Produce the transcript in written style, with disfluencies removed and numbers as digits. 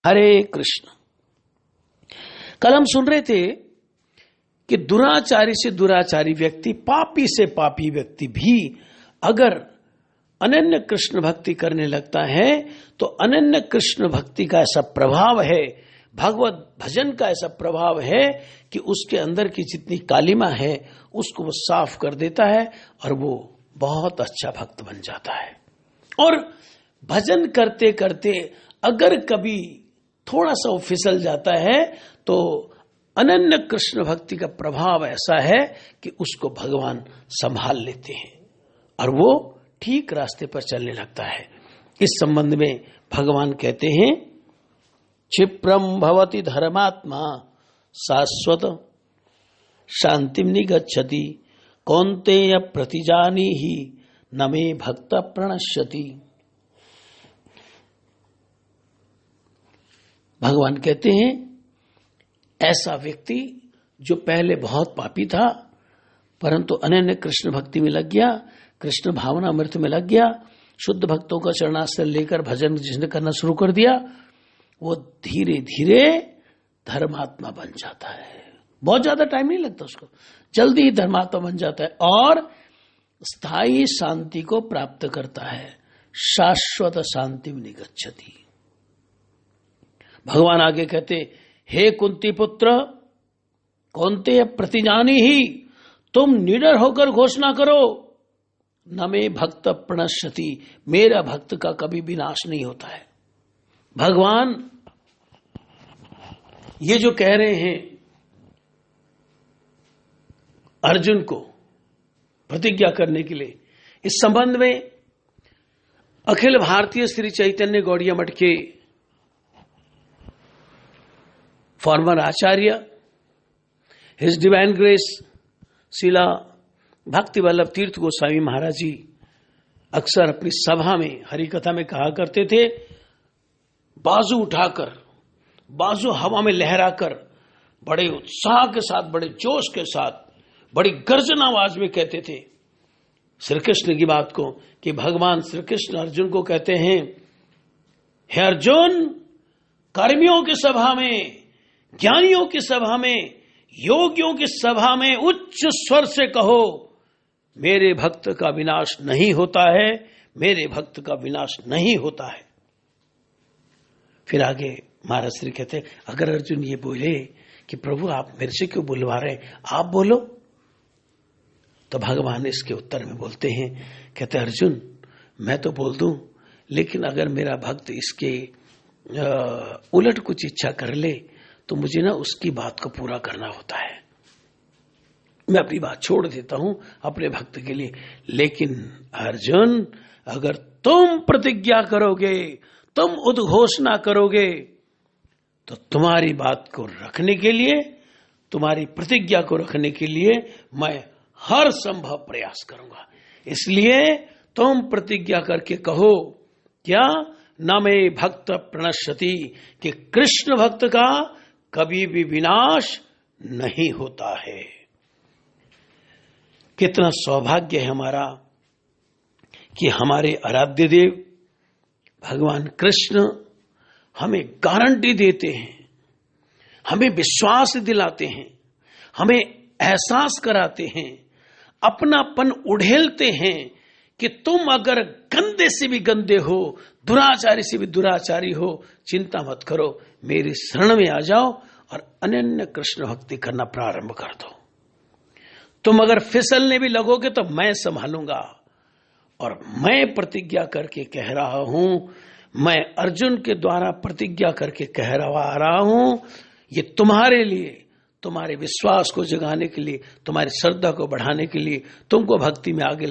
हरे कृष्ण। कल हम सुन रहे थे कि दुराचारी से दुराचारी व्यक्ति, पापी से पापी व्यक्ति भी अगर अनन्य कृष्ण भक्ति करने लगता है तो अनन्य कृष्ण भक्ति का ऐसा प्रभाव है, भगवत भजन का ऐसा प्रभाव है कि उसके अंदर की जितनी कालिमा है उसको वो साफ कर देता है और वो बहुत अच्छा भक्त बन जाता है। और भजन करते करते अगर कभी थोड़ा सा वो फिसल जाता है तो अनन्य कृष्ण भक्ति का प्रभाव ऐसा है कि उसको भगवान संभाल लेते हैं और वो ठीक रास्ते पर चलने लगता है। इस संबंध में भगवान कहते हैं, क्षिप्रम भवति धर्मात्मा शाश्वत शांतिम निगच्छति कौन्तेय प्रतिजानीहि न मे भक्त प्रणश्यति। भगवान कहते हैं ऐसा व्यक्ति जो पहले बहुत पापी था परंतु अनन्य कृष्ण भक्ति में लग गया, कृष्ण भावना अमृत में लग गया, शुद्ध भक्तों का चरणाश्रय लेकर भजन जिसने करना शुरू कर दिया, वो धीरे धीरे धर्मात्मा बन जाता है। बहुत ज्यादा टाइम नहीं लगता उसको, जल्दी ही धर्मात्मा बन जाता है और स्थायी शांति को प्राप्त करता है। शाश्वत शांति में निगच्छति। भगवान आगे कहते, हे कुंती पुत्र कौन्तेय प्रतिजानी ही, तुम निडर होकर घोषणा करो, न मे भक्त प्रणश्यति, मेरा भक्त का कभी विनाश नहीं होता है। भगवान ये जो कह रहे हैं अर्जुन को प्रतिज्ञा करने के लिए, इस संबंध में अखिल भारतीय श्री चैतन्य गौड़िया मठ के फॉर्मर आचार्य हिज डिवाइन ग्रेस शिला भक्ति वल्लभ तीर्थ गोस्वामी महाराज जी अक्सर अपनी सभा में हरिकथा में कहा करते थे, बाजू उठाकर, बाजू हवा में लहराकर, बड़े उत्साह के साथ, बड़े जोश के साथ, बड़ी गर्जन आवाज में कहते थे श्री कृष्ण की बात को, कि भगवान श्री कृष्ण अर्जुन को कहते हैं, हे अर्जुन, कर्मियों की सभा में, ज्ञानियों की सभा में, योगियों की सभा में उच्च स्वर से कहो, मेरे भक्त का विनाश नहीं होता है, मेरे भक्त का विनाश नहीं होता है। फिर आगे महाराज श्री कहते, अगर अर्जुन ये बोले कि प्रभु आप मेरे से क्यों बुलवा रहे हैं, आप बोलो, तो भगवान इसके उत्तर में बोलते हैं, कहते अर्जुन मैं तो बोल दूं, लेकिन अगर मेरा भक्त इसके उलट कुछ इच्छा कर ले तो मुझे ना उसकी बात को पूरा करना होता है, मैं अपनी बात छोड़ देता हूं अपने भक्त के लिए। लेकिन अर्जुन अगर तुम प्रतिज्ञा करोगे, तुम उद्घोषणा करोगे, तो तुम्हारी बात को रखने के लिए, तुम्हारी प्रतिज्ञा को रखने के लिए मैं हर संभव प्रयास करूंगा। इसलिए तुम प्रतिज्ञा करके कहो, क्या, न मे भक्त प्रणश्यति, कि कृष्ण भक्त का कभी भी विनाश नहीं होता है। कितना सौभाग्य है हमारा कि हमारे आराध्य देव भगवान कृष्ण हमें गारंटी देते हैं, हमें विश्वास दिलाते हैं, हमें एहसास कराते हैं, अपनापन उड़ेलते हैं कि तुम अगर गंदे से भी गंदे हो, दुराचारी से भी दुराचारी हो, चिंता मत करो, मेरी शरण में आ जाओ और अनन्य कृष्ण भक्ति करना प्रारंभ कर दो। तुम अगर फिसलने भी लगोगे तो मैं संभालूंगा। और मैं प्रतिज्ञा करके कह रहा हूं, मैं अर्जुन के द्वारा प्रतिज्ञा करके कह रहा हूं, ये तुम्हारे लिए, तुम्हारे विश्वास को जगाने के लिए, तुम्हारी श्रद्धा को बढ़ाने के लिए, तुमको भक्ति में आगे